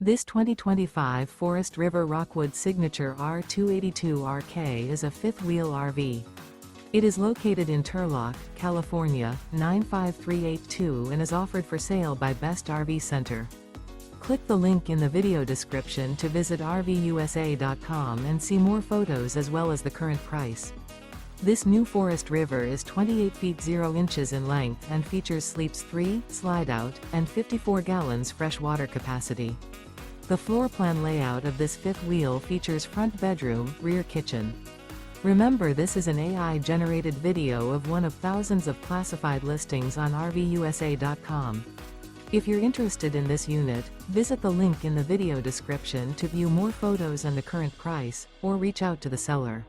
This 2025 Forest River Rockwood Signature R282RK is a fifth-wheel RV. It is located in Turlock, California, 95382 and is offered for sale by Best RV Center. Click the link in the video description to visit RVUSA.com and see more photos as well as the current price. This new Forest River is 28 feet 0 inches in length and features sleeps 3, slide-out, and 54 gallons fresh water capacity. The floor plan layout of this fifth wheel features front bedroom, rear kitchen. Remember, this is an AI-generated video of one of thousands of classified listings on RVUSA.com. If you're interested in this unit, visit the link in the video description to view more photos and the current price, or reach out to the seller.